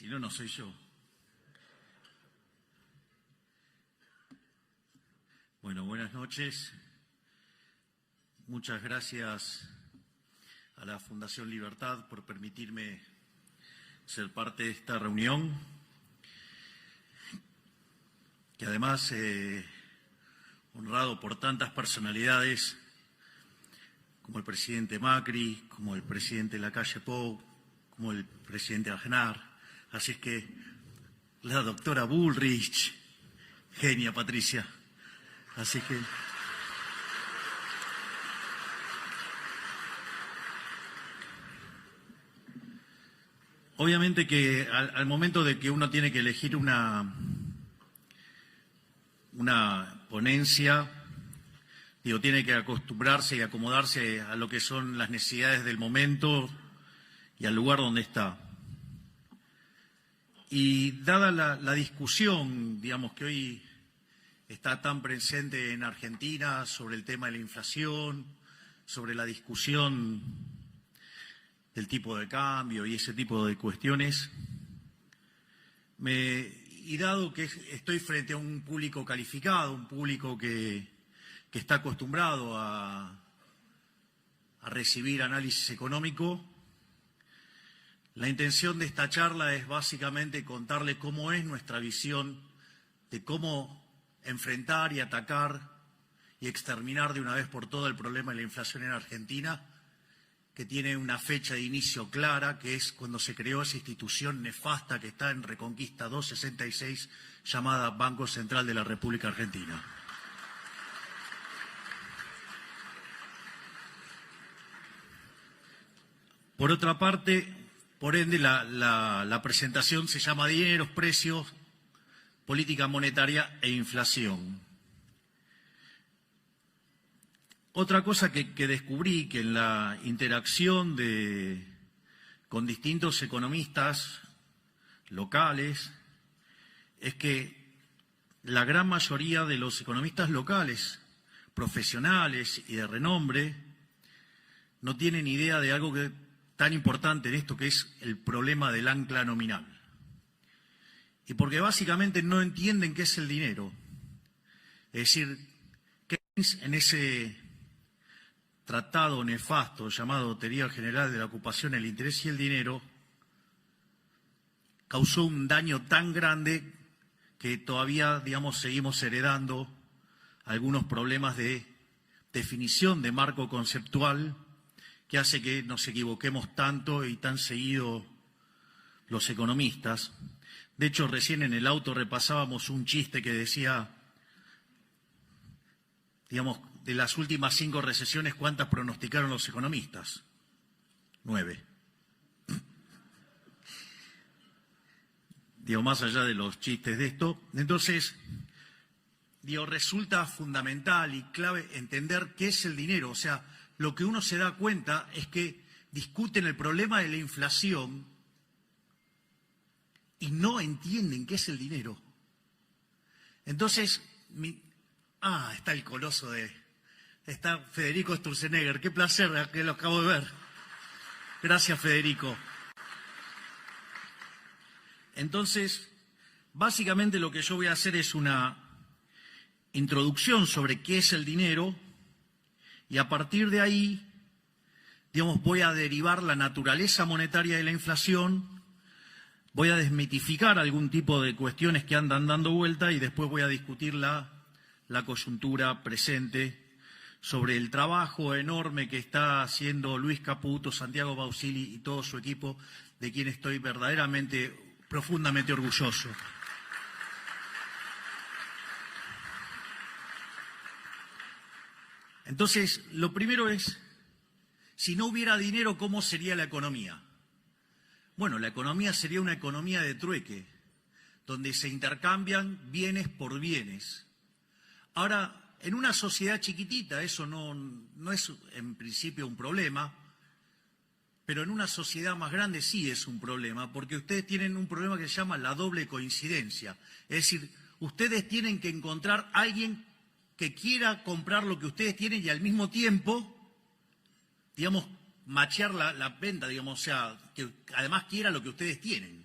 Si no, no soy yo. Bueno, buenas noches. Muchas gracias a la Fundación Libertad por permitirme ser parte de esta reunión, que además, honrado por tantas personalidades como el presidente Macri, como el presidente Lacalle Pou, como el presidente Aznar. Así es que la doctora Bullrich, genia Patricia. Así que obviamente que al momento de que uno tiene que elegir una ponencia, tiene que acostumbrarse y acomodarse a lo que son las necesidades del momento y al lugar donde está. Y dada la discusión, que hoy está tan presente en Argentina sobre el tema de la inflación, sobre la discusión del tipo de cambio y ese tipo de cuestiones, y dado que estoy frente a un público calificado, un público que está acostumbrado a recibir análisis económico, la intención de esta charla es básicamente contarle cómo es nuestra visión de cómo enfrentar y atacar y exterminar de una vez por todas el problema de la inflación en Argentina, que tiene una fecha de inicio clara, que es cuando se creó esa institución nefasta que está en Reconquista 266, llamada Banco Central de la República Argentina. Por otra parte, por ende, la presentación se llama Dineros, Precios, Política Monetaria e Inflación. Otra cosa que descubrí, que en la interacción con distintos economistas locales, es que la gran mayoría de los economistas locales, profesionales y de renombre, no tienen idea de algo tan importante en esto, que es el problema del ancla nominal. Y porque básicamente no entienden qué es el dinero. Es decir, Keynes, en ese tratado nefasto llamado Teoría General de la Ocupación, el Interés y el Dinero, causó un daño tan grande que todavía, seguimos heredando algunos problemas de definición de marco conceptual que hace que nos equivoquemos tanto y tan seguido los economistas. De hecho, recién en el auto repasábamos un chiste que decía, de las últimas 5 recesiones, ¿cuántas pronosticaron los economistas? 9. Más allá de los chistes de esto. Entonces, resulta fundamental y clave entender qué es el dinero. O sea, lo que uno se da cuenta es que discuten el problema de la inflación y no entienden qué es el dinero. Entonces, está el coloso está Federico Sturzenegger. Qué placer que lo acabo de ver. Gracias, Federico. Entonces, básicamente lo que yo voy a hacer es una introducción sobre qué es el dinero y a partir de ahí, voy a derivar la naturaleza monetaria de la inflación, voy a desmitificar algún tipo de cuestiones que andan dando vuelta y después voy a discutir la coyuntura presente sobre el trabajo enorme que está haciendo Luis Caputo, Santiago Bausili y todo su equipo, de quien estoy verdaderamente, profundamente orgulloso. Entonces, lo primero es, si no hubiera dinero, ¿cómo sería la economía? Bueno, la economía sería una economía de trueque, donde se intercambian bienes por bienes. Ahora, en una sociedad chiquitita eso no es en principio un problema, pero en una sociedad más grande sí es un problema, porque ustedes tienen un problema que se llama la doble coincidencia. Es decir, ustedes tienen que encontrar a alguien que quiera comprar lo que ustedes tienen y al mismo tiempo, machear la venta, o sea, que además quiera lo que ustedes tienen.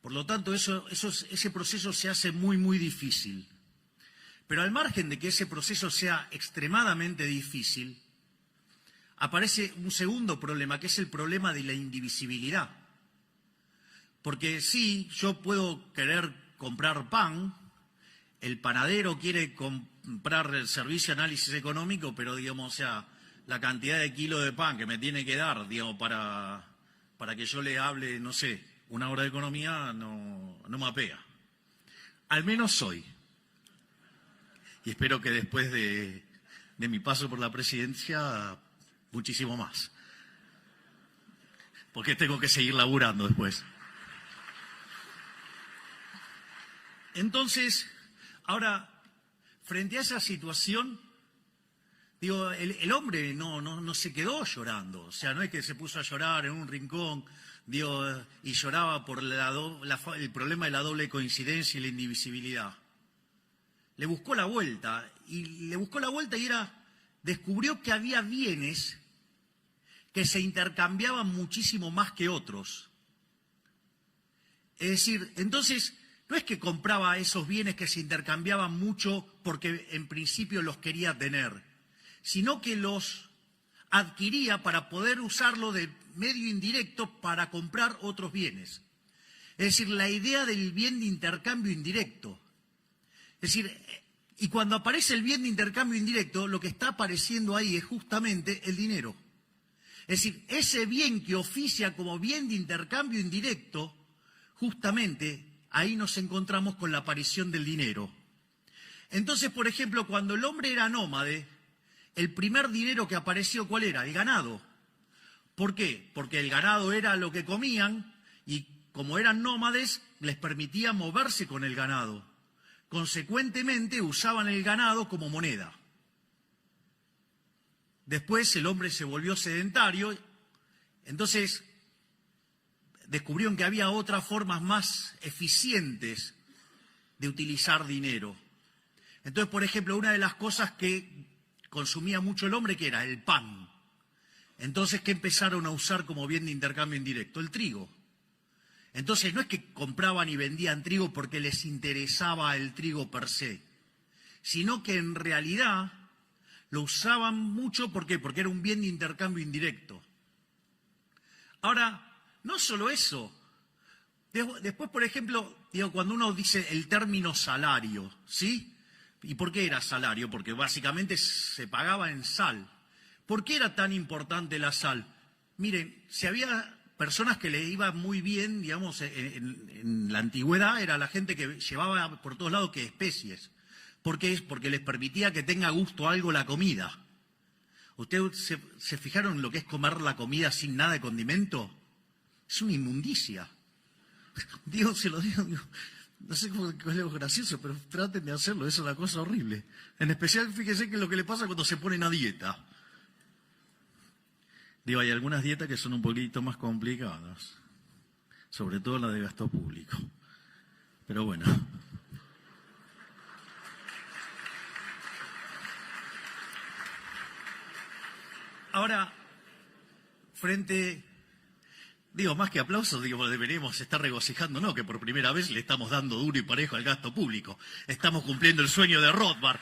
Por lo tanto, ese proceso se hace muy, muy difícil. Pero al margen de que ese proceso sea extremadamente difícil, aparece un segundo problema, que es el problema de la indivisibilidad. Porque sí, yo puedo querer comprar pan, el panadero quiere comprar el servicio de análisis económico, pero, digamos, o sea, la cantidad de kilos de pan que me tiene que dar, digamos, para que yo le hable, no sé, una hora de economía, no me apega. Al menos hoy. Y espero que después de mi paso por la presidencia, muchísimo más. Porque tengo que seguir laburando después. Entonces, ahora, frente a esa situación, digo, el hombre no se quedó llorando. O sea, no es que se puso a llorar en un rincón, digo, y lloraba por el problema de la doble coincidencia y la indivisibilidad. Le buscó la vuelta, y descubrió que había bienes que se intercambiaban muchísimo más que otros. Es decir, entonces, no es que compraba esos bienes que se intercambiaban mucho porque en principio los quería tener, sino que los adquiría para poder usarlo de medio indirecto para comprar otros bienes. Es decir, la idea del bien de intercambio indirecto. Es decir, y cuando aparece el bien de intercambio indirecto, lo que está apareciendo ahí es justamente el dinero. Es decir, ese bien que oficia como bien de intercambio indirecto, justamente ahí nos encontramos con la aparición del dinero. Entonces, por ejemplo, cuando el hombre era nómade, el primer dinero que apareció, ¿cuál era? El ganado. ¿Por qué? Porque el ganado era lo que comían y como eran nómades, les permitía moverse con el ganado. Consecuentemente, usaban el ganado como moneda. Después el hombre se volvió sedentario, entonces descubrieron que había otras formas más eficientes de utilizar dinero. Entonces, por ejemplo, una de las cosas que consumía mucho el hombre, que era el pan. Entonces, ¿qué empezaron a usar como bien de intercambio indirecto? El trigo. Entonces, no es que compraban y vendían trigo porque les interesaba el trigo per se, sino que en realidad lo usaban mucho, ¿por qué? Porque era un bien de intercambio indirecto. Ahora, no solo eso. Después, por ejemplo, digo, cuando uno dice el término salario, ¿sí? ¿Y por qué era salario? Porque básicamente se pagaba en sal. ¿Por qué era tan importante la sal? Miren, si había personas que le iba muy bien, digamos, en la antigüedad, era la gente que llevaba por todos lados que especies. ¿Por qué? Porque les permitía que tenga gusto algo la comida. ¿Ustedes se fijaron en lo que es comer la comida sin nada de condimento? Es una inmundicia. Dios se lo digo, no sé cómo es lo gracioso, pero traten de hacerlo, es una cosa horrible. En especial, fíjense que es lo que le pasa cuando se ponen a dieta. Digo, hay algunas dietas que son un poquito más complicadas, sobre todo la de gasto público. Pero bueno. Ahora, más que aplausos, deberíamos estar regocijándonos que por primera vez le estamos dando duro y parejo al gasto público. Estamos cumpliendo el sueño de Rothbard.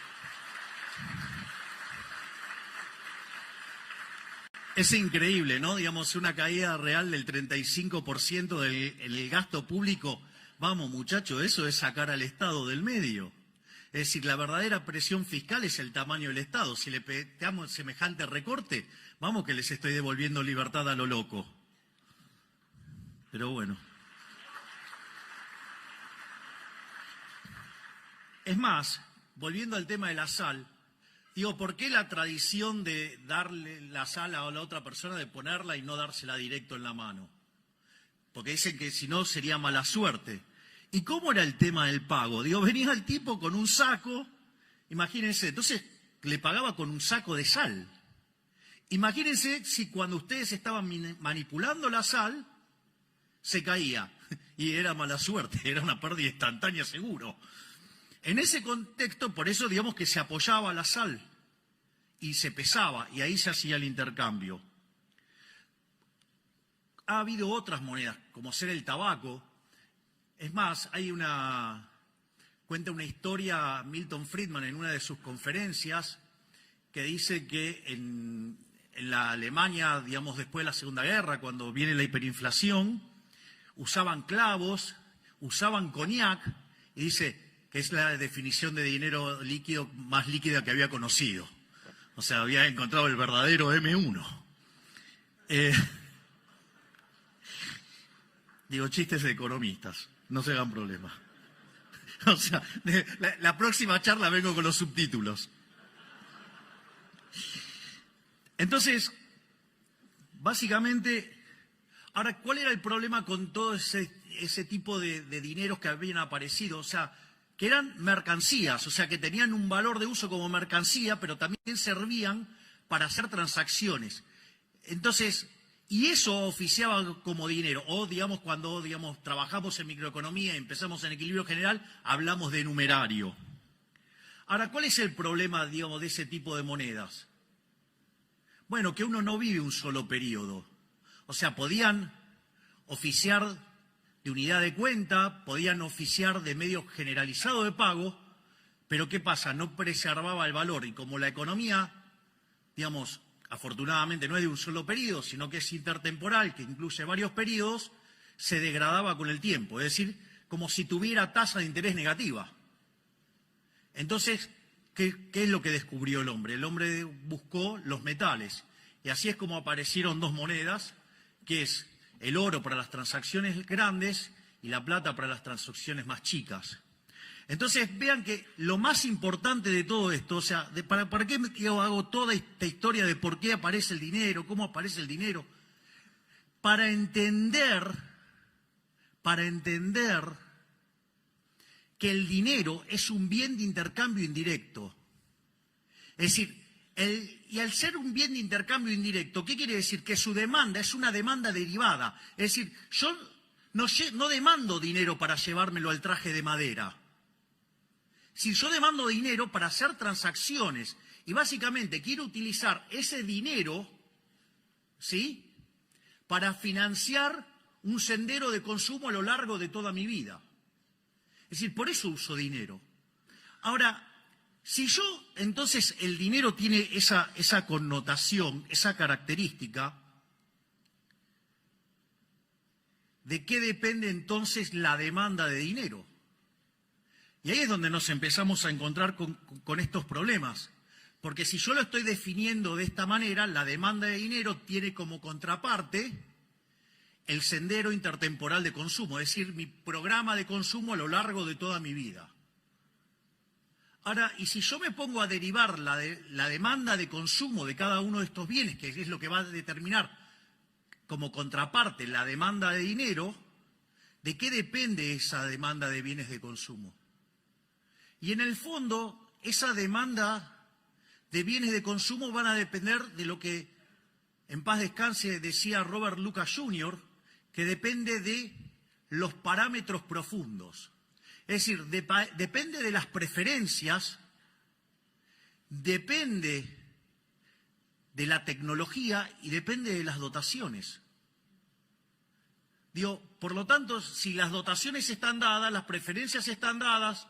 Es increíble, ¿no? Una caída real del 35% del gasto público. Vamos, muchachos, eso es sacar al Estado del medio. Es decir, la verdadera presión fiscal es el tamaño del Estado. Si le pegamos semejante recorte, vamos que les estoy devolviendo libertad a lo loco. Pero bueno. Es más, volviendo al tema de la sal, ¿por qué la tradición de darle la sal a la otra persona, de ponerla y no dársela directo en la mano? Porque dicen que si no sería mala suerte. ¿Y cómo era el tema del pago? Venía el tipo con un saco, imagínense, entonces le pagaba con un saco de sal. Imagínense si cuando ustedes estaban manipulando la sal, se caía. Y era mala suerte, era una pérdida instantánea seguro. En ese contexto, por eso que se apoyaba la sal y se pesaba, y ahí se hacía el intercambio. Ha habido otras monedas, como ser el tabaco. Es más, cuenta una historia Milton Friedman en una de sus conferencias que dice que en la Alemania, digamos, después de la Segunda Guerra, cuando viene la hiperinflación, usaban clavos, usaban coñac, y dice que es la definición de dinero líquido más líquida que había conocido. O sea, había encontrado el verdadero M1. Digo, chistes de economistas, no se hagan problema. O sea, la próxima charla vengo con los subtítulos. Entonces, básicamente, ahora, ¿cuál era el problema con todo ese tipo de dineros que habían aparecido? O sea, que eran mercancías, o sea, que tenían un valor de uso como mercancía, pero también servían para hacer transacciones. Entonces, y eso oficiaba como dinero. O, digamos, cuando trabajamos en microeconomía y empezamos en equilibrio general, hablamos de numerario. Ahora, ¿cuál es el problema, digamos, de ese tipo de monedas? Bueno, que uno no vive un solo periodo. O sea, podían oficiar de unidad de cuenta, podían oficiar de medio generalizado de pago, pero ¿qué pasa? No preservaba el valor. Y como la economía, digamos, afortunadamente no es de un solo periodo, sino que es intertemporal, que incluye varios periodos, se degradaba con el tiempo. Es decir, como si tuviera tasa de interés negativa. Entonces, ¿qué es lo que descubrió el hombre? El hombre buscó los metales. Y así es como aparecieron dos monedas, que es el oro para las transacciones grandes y la plata para las transacciones más chicas. Entonces, vean que lo más importante de todo esto, o sea, ¿para qué yo hago toda esta historia de por qué aparece el dinero, cómo aparece el dinero? Para entender que el dinero es un bien de intercambio indirecto. Es decir, y al ser un bien de intercambio indirecto, ¿qué quiere decir? Que su demanda es una demanda derivada. Es decir, yo no demando dinero para llevármelo al traje de madera. Si yo demando dinero para hacer transacciones y básicamente quiero utilizar ese dinero, ¿sí?, para financiar un sendero de consumo a lo largo de toda mi vida. Es decir, por eso uso dinero. Ahora, si yo, entonces, el dinero tiene esa connotación, esa característica, ¿de qué depende entonces la demanda de dinero? Y ahí es donde nos empezamos a encontrar con estos problemas. Porque si yo lo estoy definiendo de esta manera, la demanda de dinero tiene como contraparte el sendero intertemporal de consumo, es decir, mi programa de consumo a lo largo de toda mi vida. Ahora, y si yo me pongo a derivar la demanda de consumo de cada uno de estos bienes, que es lo que va a determinar como contraparte la demanda de dinero, ¿de qué depende esa demanda de bienes de consumo? Y en el fondo, esa demanda de bienes de consumo van a depender de lo que, en paz descanse, decía Robert Lucas Jr., que depende de los parámetros profundos. Es decir, depende de las preferencias, depende de la tecnología y depende de las dotaciones. Digo, por lo tanto, si las dotaciones están dadas, las preferencias están dadas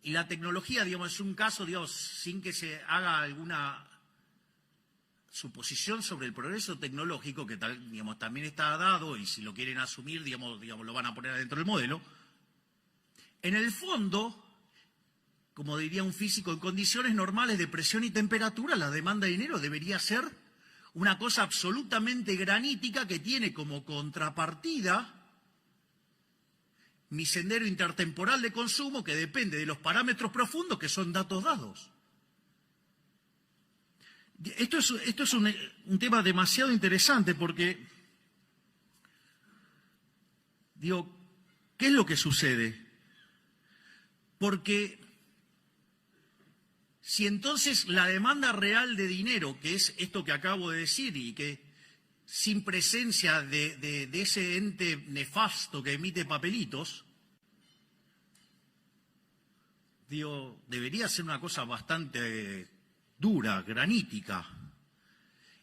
y la tecnología, digamos, es un caso, digamos, sin que se haga alguna suposición sobre el progreso tecnológico, que tal, digamos, también está dado y si lo quieren asumir, digamos, lo van a poner adentro del modelo. En el fondo, como diría un físico, en condiciones normales de presión y temperatura, la demanda de dinero debería ser una cosa absolutamente granítica que tiene como contrapartida mi sendero intertemporal de consumo que depende de los parámetros profundos que son datos dados. Esto es un tema demasiado interesante porque, digo, ¿qué es lo que sucede? Porque si entonces la demanda real de dinero, que es esto que acabo de decir y que sin presencia de ese ente nefasto que emite papelitos, digo, debería ser una cosa bastante dura, granítica.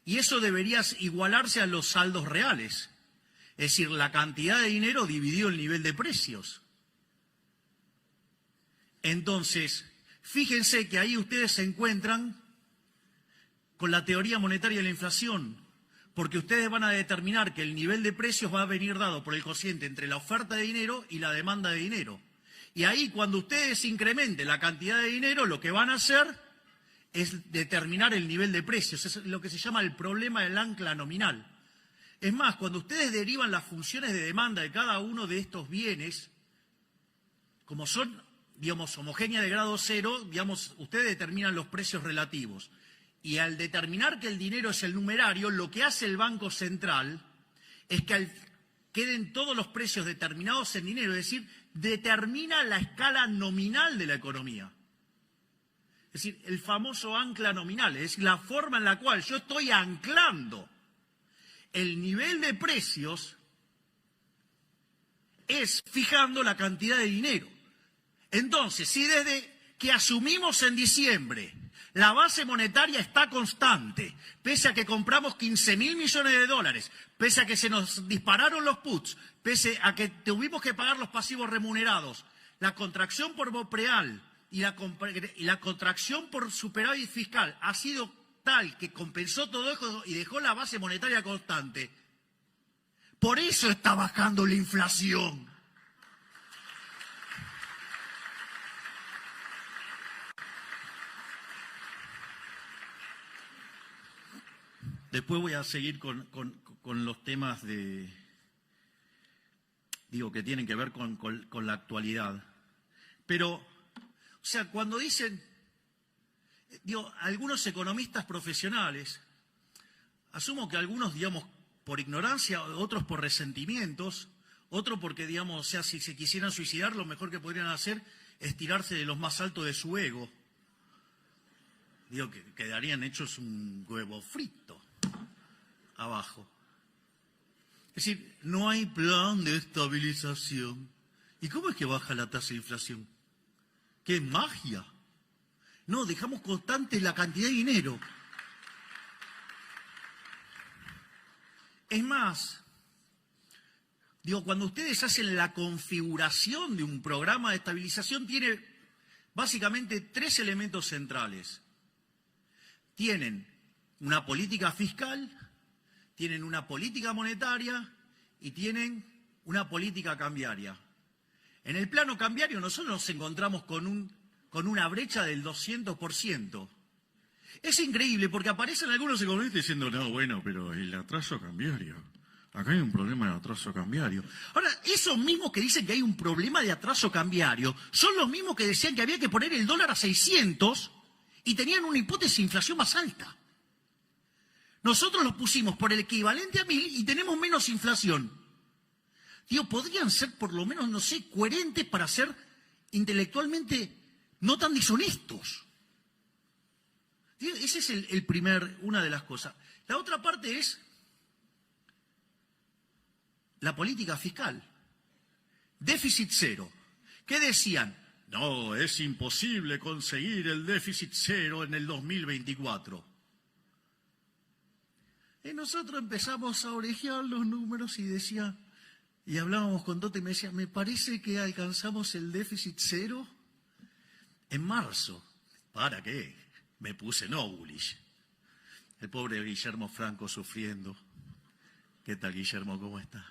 Y eso debería igualarse a los saldos reales. Es Es decir, la cantidad de dinero dividido el nivel de precios. Entonces, fíjense que ahí ustedes se encuentran con la teoría monetaria de la inflación, porque ustedes van a determinar que el nivel de precios va a venir dado por el cociente entre la oferta de dinero y la demanda de dinero. Y ahí, cuando ustedes incrementen la cantidad de dinero, lo que van a hacer es determinar el nivel de precios. Es lo que se llama el problema del ancla nominal. Es más, cuando ustedes derivan las funciones de demanda de cada uno de estos bienes, como son, digamos, homogéneas de grado cero, digamos, ustedes determinan los precios relativos. Y al determinar que el dinero es el numerario, lo que hace el Banco Central es que queden todos los precios determinados en dinero, es decir, determina la escala nominal de la economía. Es decir, el famoso ancla nominal, es decir, la forma en la cual yo estoy anclando el nivel de precios es fijando la cantidad de dinero. Entonces, si desde que asumimos en diciembre la base monetaria está constante, pese a que compramos 15.000 millones de dólares, pese a que se nos dispararon los puts, pese a que tuvimos que pagar los pasivos remunerados, la contracción por BOPREAL y la contracción por superávit fiscal ha sido tal que compensó todo eso y dejó la base monetaria constante. Por eso está bajando la inflación. Después voy a seguir con los temas que tienen que ver con la actualidad. Pero, o sea, cuando dicen, algunos economistas profesionales, asumo que algunos, digamos, por ignorancia, otros por resentimientos, otros porque, digamos, o sea, si se quisieran suicidar, lo mejor que podrían hacer es tirarse de los más altos de su ego. Que quedarían hechos un huevo frito abajo. Es decir, no hay plan de estabilización. ¿Y cómo es que baja la tasa de inflación? ¡Qué magia! No, dejamos constante la cantidad de dinero. Es más, cuando ustedes hacen la configuración de un programa de estabilización, tiene básicamente 3 elementos centrales. Tienen una política fiscal, tienen una política monetaria y tienen una política cambiaria. En el plano cambiario nosotros nos encontramos con una brecha del 200%. Es increíble porque aparecen algunos economistas diciendo, no, bueno, pero el atraso cambiario. Acá hay un problema de atraso cambiario. Ahora, esos mismos que dicen que hay un problema de atraso cambiario son los mismos que decían que había que poner el dólar a 600 y tenían una hipótesis de inflación más alta. Nosotros los pusimos por el equivalente a 1000 y tenemos menos inflación. Podrían ser por lo menos, no sé, coherentes para ser intelectualmente no tan deshonestos. Ese es una de las cosas. La otra parte es la política fiscal. Déficit cero. ¿Qué decían? No, es imposible conseguir el déficit cero en el 2024. Y nosotros empezamos a orejear los números y hablábamos con Toto y me decía, me parece que alcanzamos el déficit cero en marzo. ¿Para qué? Me puse no bullish. El pobre Guillermo Franco sufriendo. ¿Qué tal, Guillermo? ¿Cómo está?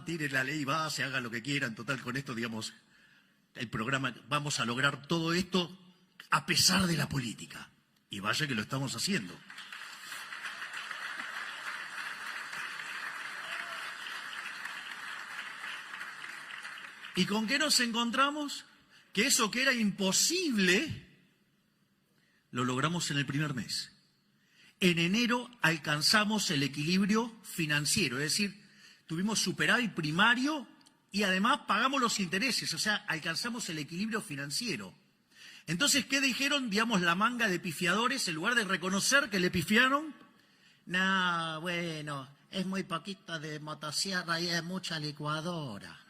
Tire la ley base, haga lo que quieran. Total, con esto, digamos, el programa, vamos a lograr todo esto a pesar de la política. Y vaya que lo estamos haciendo. ¿Y con qué nos encontramos? Que eso que era imposible, lo logramos en el primer mes. En enero alcanzamos el equilibrio financiero, es decir, tuvimos superávit primario y además pagamos los intereses, o sea, alcanzamos el equilibrio financiero. Entonces, ¿qué dijeron, la manga de pifiadores? En lugar de reconocer que le pifiaron, no, bueno, es muy poquito de motosierra y es mucha licuadora.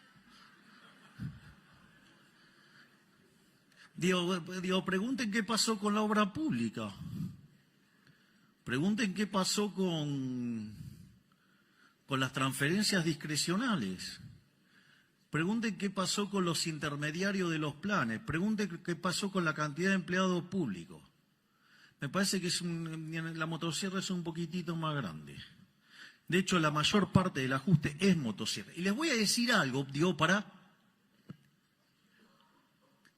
Pregunten qué pasó con la obra pública. Pregunten qué pasó con con las transferencias discrecionales. Pregunten qué pasó con los intermediarios de los planes. Pregunten qué pasó con la cantidad de empleados públicos. Me parece que la motosierra es un poquitito más grande. De hecho, la mayor parte del ajuste es motosierra. Y les voy a decir algo,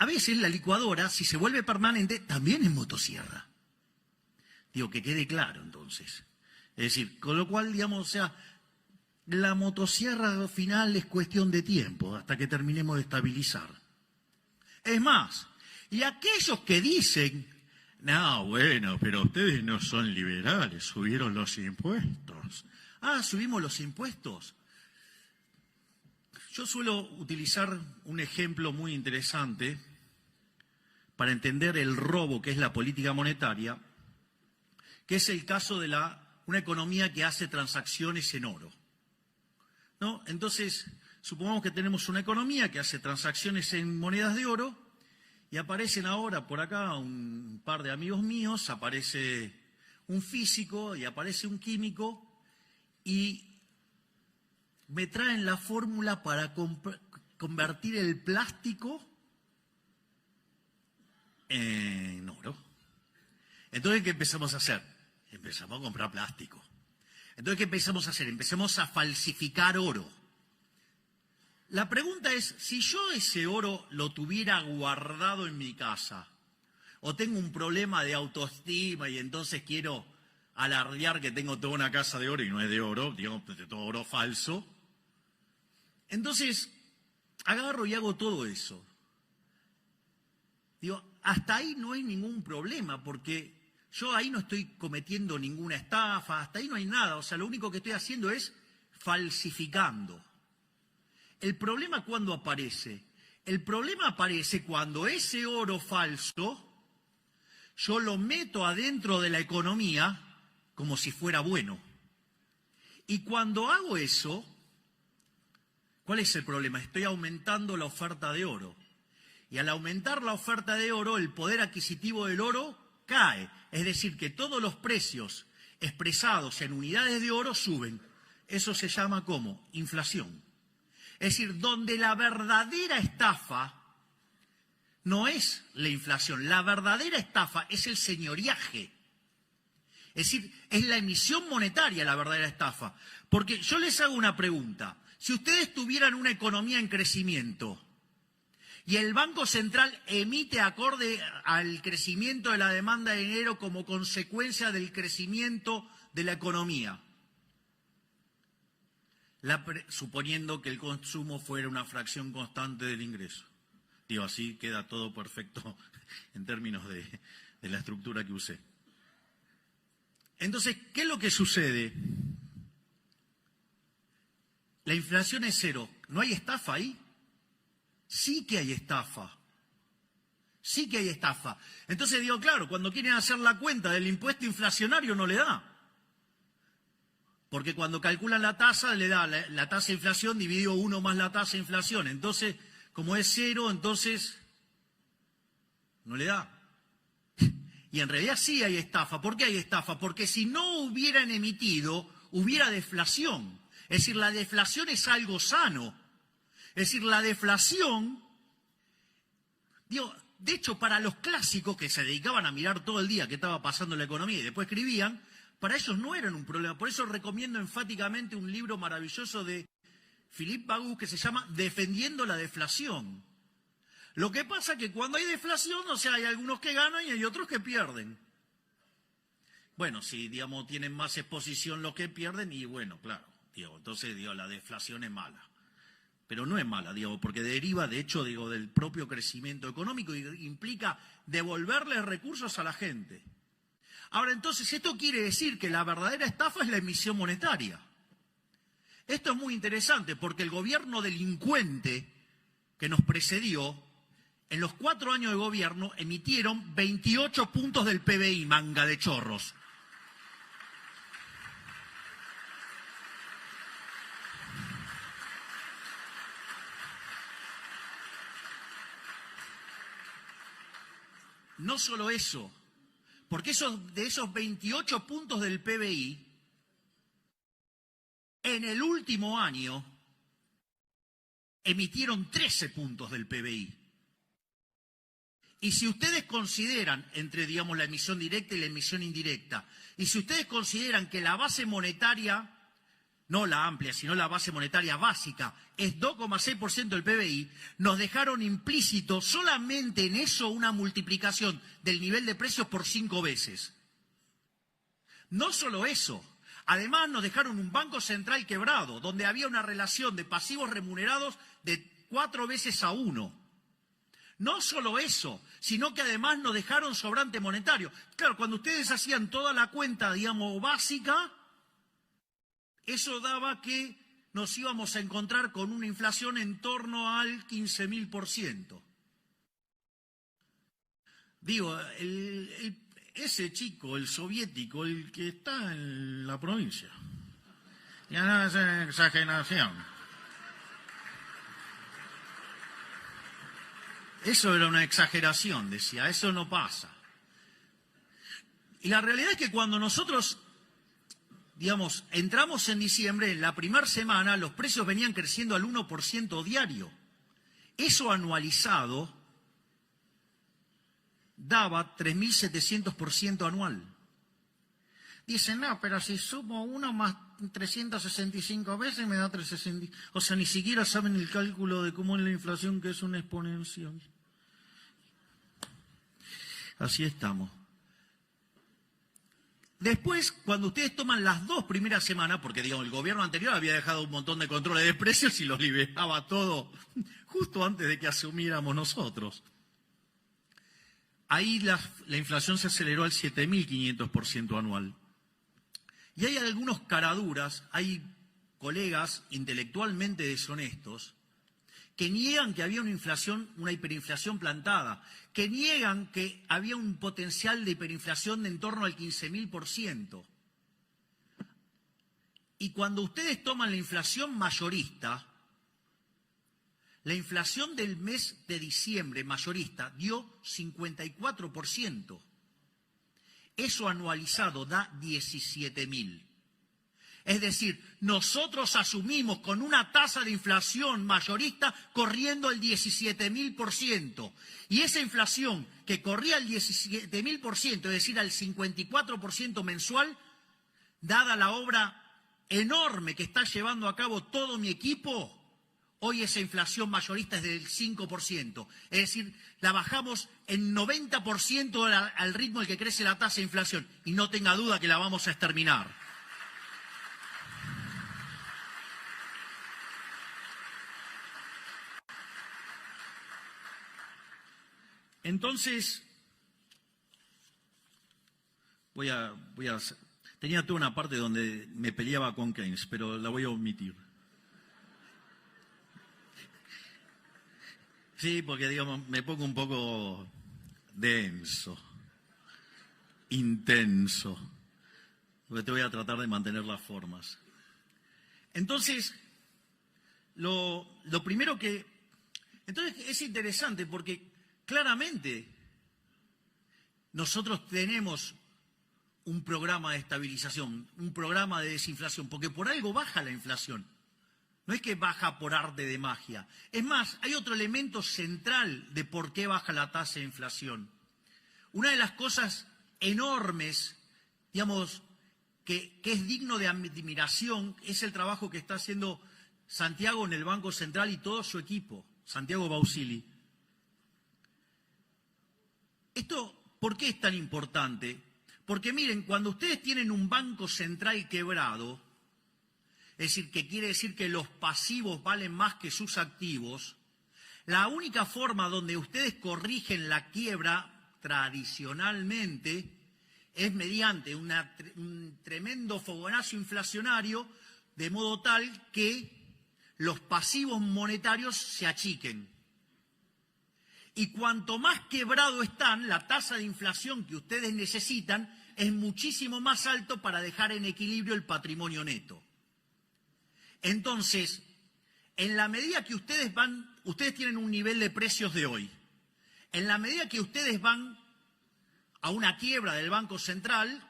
a veces la licuadora, si se vuelve permanente, también es motosierra. Que quede claro, entonces. Es decir, con lo cual, la motosierra final es cuestión de tiempo, hasta que terminemos de estabilizar. Es más, y aquellos que dicen, no, bueno, pero ustedes no son liberales, subieron los impuestos. Ah, ¿subimos los impuestos? Yo suelo utilizar un ejemplo muy interesante para entender el robo que es la política monetaria, que es el caso de una economía que hace transacciones en oro, ¿no? Entonces, supongamos que tenemos una economía que hace transacciones en monedas de oro y aparecen ahora por acá un par de amigos míos, aparece un físico y aparece un químico y me traen la fórmula para convertir el plástico en oro. Entonces, ¿qué empezamos a hacer? Empezamos a comprar plástico. Entonces, ¿qué empezamos a hacer? Empezamos a falsificar oro. La pregunta es, si yo ese oro lo tuviera guardado en mi casa, o tengo un problema de autoestima y entonces quiero alardear que tengo toda una casa de oro y no es de oro, digamos, de todo oro falso, entonces agarro y hago todo eso. Hasta ahí no hay ningún problema, porque yo ahí no estoy cometiendo ninguna estafa, hasta ahí no hay nada. O sea, lo único que estoy haciendo es falsificando. ¿El problema cuándo aparece? El problema aparece cuando ese oro falso yo lo meto adentro de la economía como si fuera bueno. Y cuando hago eso, ¿cuál es el problema? Estoy aumentando la oferta de oro. Y al aumentar la oferta de oro, el poder adquisitivo del oro cae. Es decir, que todos los precios expresados en unidades de oro suben. Eso se llama ¿cómo? Inflación. Es decir, donde la verdadera estafa no es la inflación, la verdadera estafa es el señoriaje. Es decir, es la emisión monetaria la verdadera estafa. Porque yo les hago una pregunta. Si ustedes tuvieran una economía en crecimiento y el Banco Central emite acorde al crecimiento de la demanda de dinero como consecuencia del crecimiento de la economía, suponiendo que el consumo fuera una fracción constante del ingreso. Así queda todo perfecto en términos de la estructura que usé. Entonces, ¿qué es lo que sucede? La inflación es cero. ¿No hay estafa ahí? Sí que hay estafa. Sí que hay estafa. Entonces claro, cuando quieren hacer la cuenta del impuesto inflacionario no le da. Porque cuando calculan la tasa, le da la tasa de inflación dividido 1 más la tasa de inflación. Entonces, como es cero, entonces no le da. Y en realidad sí hay estafa. ¿Por qué hay estafa? Porque si no hubieran emitido, hubiera deflación. Es decir, la deflación es algo sano. Es decir, la deflación, de hecho, para los clásicos que se dedicaban a mirar todo el día qué estaba pasando en la economía y después escribían, para ellos no eran un problema. Por eso recomiendo enfáticamente un libro maravilloso de Philippe Bagou que se llama Defendiendo la deflación. Lo que pasa es que cuando hay deflación, hay algunos que ganan y hay otros que pierden. Bueno, si, tienen más exposición los que pierden y bueno, claro, entonces, la deflación es mala. Pero no es mala, porque deriva, de hecho, del propio crecimiento económico y implica devolverle recursos a la gente. Ahora, entonces, esto quiere decir que la verdadera estafa es la emisión monetaria. Esto es muy interesante porque el gobierno delincuente que nos precedió, en los 4 años de gobierno, emitieron 28 puntos del PBI, manga de chorros. No solo eso, porque de esos 28 puntos del PBI, En el último año emitieron 13 puntos del PBI. Y si ustedes consideran, entre, digamos, la emisión directa y la emisión indirecta, y si ustedes consideran que la base monetaria, no la amplia, sino la base monetaria básica, es 2,6% del PBI, nos dejaron implícito solamente en eso una multiplicación del nivel de precios por 5 veces. No solo eso, además nos dejaron un banco central quebrado, donde había una relación de pasivos remunerados de 4 veces a 1. No solo eso, sino que además nos dejaron sobrante monetario. Claro, cuando ustedes hacían toda la cuenta, digamos, básica, eso daba que nos íbamos a encontrar con una inflación en torno al 15.000%. Digo, ese chico, el soviético, el que está en la provincia, ya no es exageración. Eso era una exageración, decía, eso no pasa. Y la realidad es que cuando nosotros, digamos, entramos en diciembre, en la primera semana, los precios venían creciendo al 1% diario. Eso anualizado daba 3.700% anual. Dicen, no, pero si sumo 1 más 365 veces me da 360. O sea, ni siquiera saben el cálculo de cómo es la inflación, que es una exponencial. Así estamos. Después, cuando ustedes toman las 2 primeras semanas, porque digamos, el gobierno anterior había dejado un montón de controles de precios y los liberaba todo justo antes de que asumiéramos nosotros. Ahí la inflación se aceleró al 7.500% anual. Y hay algunos caraduras, hay colegas intelectualmente deshonestos que niegan que había una hiperinflación plantada, que niegan que había un potencial de hiperinflación de en torno al 15.000%. Y cuando ustedes toman la inflación mayorista, la inflación del mes de diciembre mayorista dio 54%. Eso anualizado da 17.000. Es decir, nosotros asumimos con una tasa de inflación mayorista corriendo el 17.000%. Y esa inflación que corría el 17.000%, es decir, al 54% mensual, dada la obra enorme que está llevando a cabo todo mi equipo, hoy esa inflación mayorista es del 5%. Es decir, la bajamos en 90% al ritmo al que crece la tasa de inflación. Y no tenga duda que la vamos a exterminar. Entonces, tenía toda una parte donde me peleaba con Keynes, pero la voy a omitir. Sí, porque digamos, me pongo un poco denso, intenso, porque te voy a tratar de mantener las formas. Entonces, lo primero que... Entonces es interesante porque claramente nosotros tenemos un programa de estabilización, un programa de desinflación, porque por algo baja la inflación. No es que baja por arte de magia. Es más, hay otro elemento central de por qué baja la tasa de inflación. Una de las cosas enormes, digamos, que es digno de admiración, es el trabajo que está haciendo Santiago en el Banco Central y todo su equipo, Santiago Bausili. ¿Esto por qué es tan importante? Porque miren, cuando ustedes tienen un banco central quebrado, es decir, que quiere decir que los pasivos valen más que sus activos, la única forma donde ustedes corrigen la quiebra tradicionalmente es mediante un tremendo fogonazo inflacionario, de modo tal que los pasivos monetarios se achiquen. Y cuanto más quebrado están, la tasa de inflación que ustedes necesitan es muchísimo más alto para dejar en equilibrio el patrimonio neto. Entonces, en la medida que ustedes tienen un nivel de precios de hoy, en la medida que ustedes van a una quiebra del Banco Central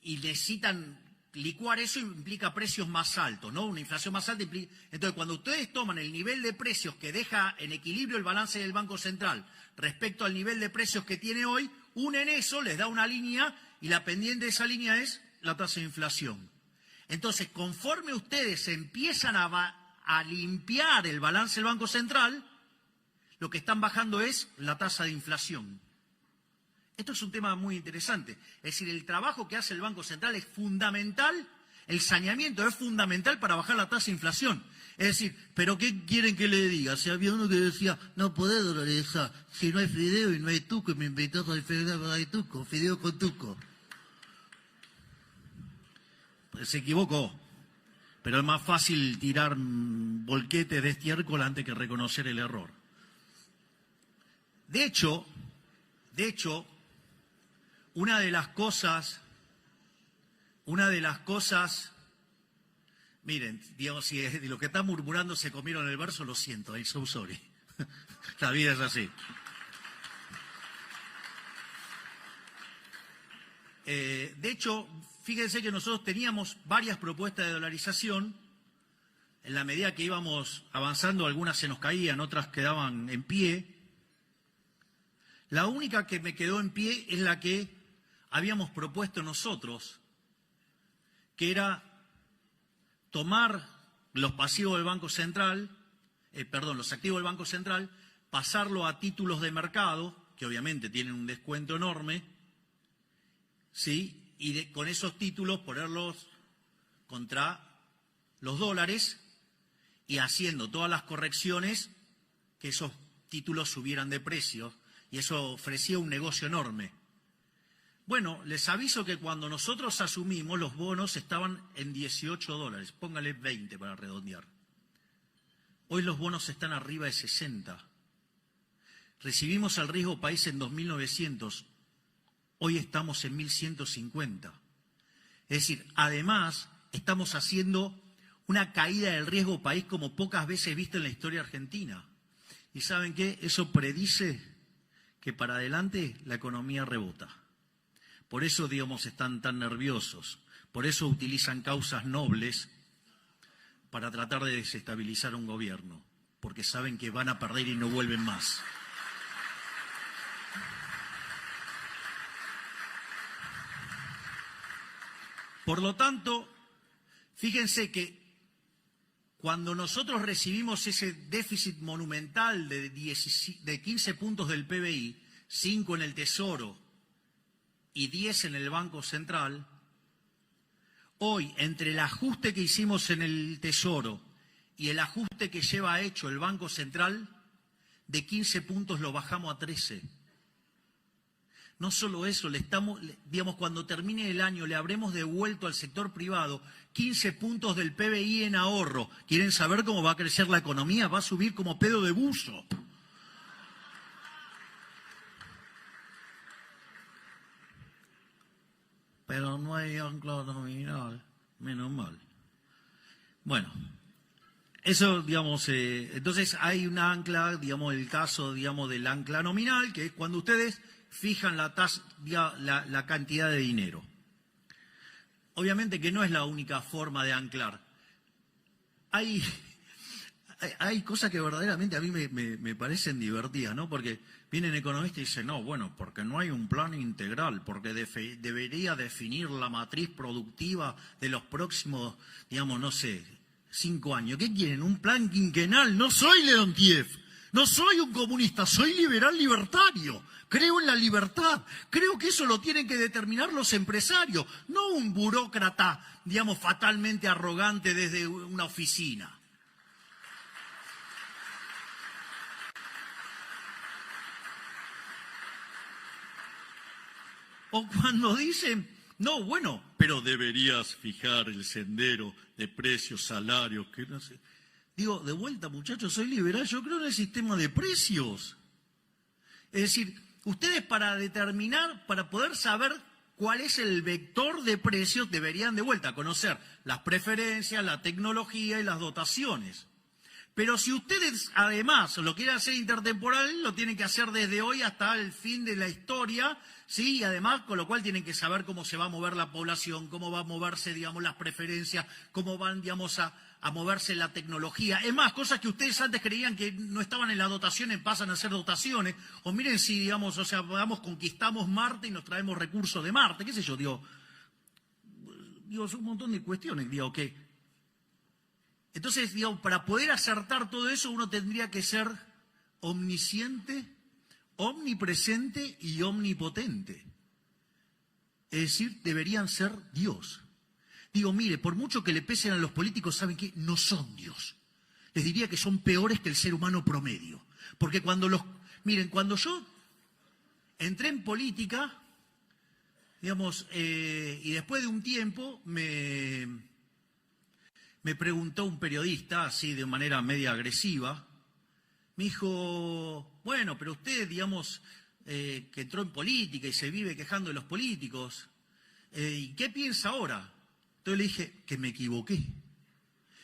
y necesitan licuar eso implica precios más altos, ¿no? Una inflación más alta implica... Entonces, cuando ustedes toman el nivel de precios que deja en equilibrio el balance del Banco Central respecto al nivel de precios que tiene hoy, unen eso, les da una línea y la pendiente de esa línea es la tasa de inflación. Entonces, conforme ustedes empiezan a limpiar el balance del Banco Central, lo que están bajando es la tasa de inflación. Esto es un tema muy interesante. Es decir, el trabajo que hace el Banco Central es fundamental, el saneamiento es fundamental para bajar la tasa de inflación. Es decir, ¿pero qué quieren que le diga? Si había uno que decía, no podés dolarizar, si no hay fideo y no hay tuco, y me invitó a fideo, hay tuco, fideo con tuco. Pues se equivocó. Pero es más fácil tirar volquete de estiércol antes que reconocer el error. De hecho, una de las cosas, miren, digamos, si de lo que están murmurando se comieron el verso, lo siento, I'm so sorry. La vida es así. De hecho, fíjense que nosotros teníamos varias propuestas de dolarización. En la medida que íbamos avanzando, algunas se nos caían, otras quedaban en pie. La única que me quedó en pie es la que habíamos propuesto nosotros, que era tomar los pasivos del Banco Central, los activos del Banco Central, pasarlo a títulos de mercado, que obviamente tienen un descuento enorme, ¿sí? Y con esos títulos ponerlos contra los dólares y haciendo todas las correcciones que esos títulos subieran de precio, y eso ofrecía un negocio enorme. Bueno, les aviso que cuando nosotros asumimos, los bonos estaban en $18, póngale 20 para redondear. Hoy los bonos están arriba de 60. Recibimos el riesgo país en 2.900, hoy estamos en 1.150. Es decir, además, estamos haciendo una caída del riesgo país como pocas veces visto en la historia argentina. ¿Y saben qué? Eso predice que para adelante la economía rebota. Por eso, digamos, están tan nerviosos. Por eso utilizan causas nobles para tratar de desestabilizar un gobierno. Porque saben que van a perder y no vuelven más. Por lo tanto, fíjense que cuando nosotros recibimos ese déficit monumental de 15 puntos del PBI, 5 en el Tesoro y 10 en el Banco Central, hoy, entre el ajuste que hicimos en el Tesoro y el ajuste que lleva hecho el Banco Central, de 15 puntos lo bajamos a 13. No solo eso, digamos, cuando termine el año le habremos devuelto al sector privado 15 puntos del PBI en ahorro. ¿Quieren saber cómo va a crecer la economía? Va a subir como pedo de buzo. Pero no hay ancla nominal, menos mal. Bueno, eso, digamos, entonces hay un ancla, digamos, el caso, digamos, del ancla nominal, que es cuando ustedes fijan la cantidad de dinero. Obviamente que no es la única forma de anclar. Hay cosas que verdaderamente a mí me parecen divertidas, ¿no? Porque vienen economistas y dicen, no, bueno, porque no hay un plan integral, porque debería definir la matriz productiva de los próximos, digamos, no sé, 5 años. ¿Qué quieren? ¿Un plan quinquenal? No soy Leontiev, no soy un comunista, soy liberal libertario. Creo en la libertad. Creo que eso lo tienen que determinar los empresarios, no un burócrata, digamos, fatalmente arrogante desde una oficina. O cuando dicen, no, bueno, pero deberías fijar el sendero de precios, salarios, que no sé. Digo, de vuelta, muchachos, soy liberal, yo creo en el sistema de precios. Es decir, ustedes para poder saber cuál es el vector de precios, deberían de vuelta conocer las preferencias, la tecnología y las dotaciones. Pero si ustedes además lo quieren hacer intertemporal, lo tienen que hacer desde hoy hasta el fin de la historia, ¿sí? Y además, con lo cual tienen que saber cómo se va a mover la población, cómo va a moverse, digamos, las preferencias, cómo van, digamos, a moverse la tecnología. Es más, cosas que ustedes antes creían que no estaban en las dotaciones pasan a ser dotaciones. O miren si, digamos, o sea, vamos, conquistamos Marte y nos traemos recursos de Marte, qué sé yo, digo, son un montón de cuestiones, digo, que... Entonces, digamos, para poder acertar todo eso uno tendría que ser omnisciente, omnipresente y omnipotente. Es decir, deberían ser Dios. Digo, mire, por mucho que le pesen a los políticos, ¿saben qué? No son Dios. Les diría que son peores que el ser humano promedio. Porque miren, cuando yo entré en política, digamos, y después de un tiempo me preguntó un periodista, así de manera media agresiva, me dijo, bueno, pero usted, digamos, que entró en política y se vive quejando de los políticos, ¿y qué piensa ahora? Entonces le dije que me equivoqué.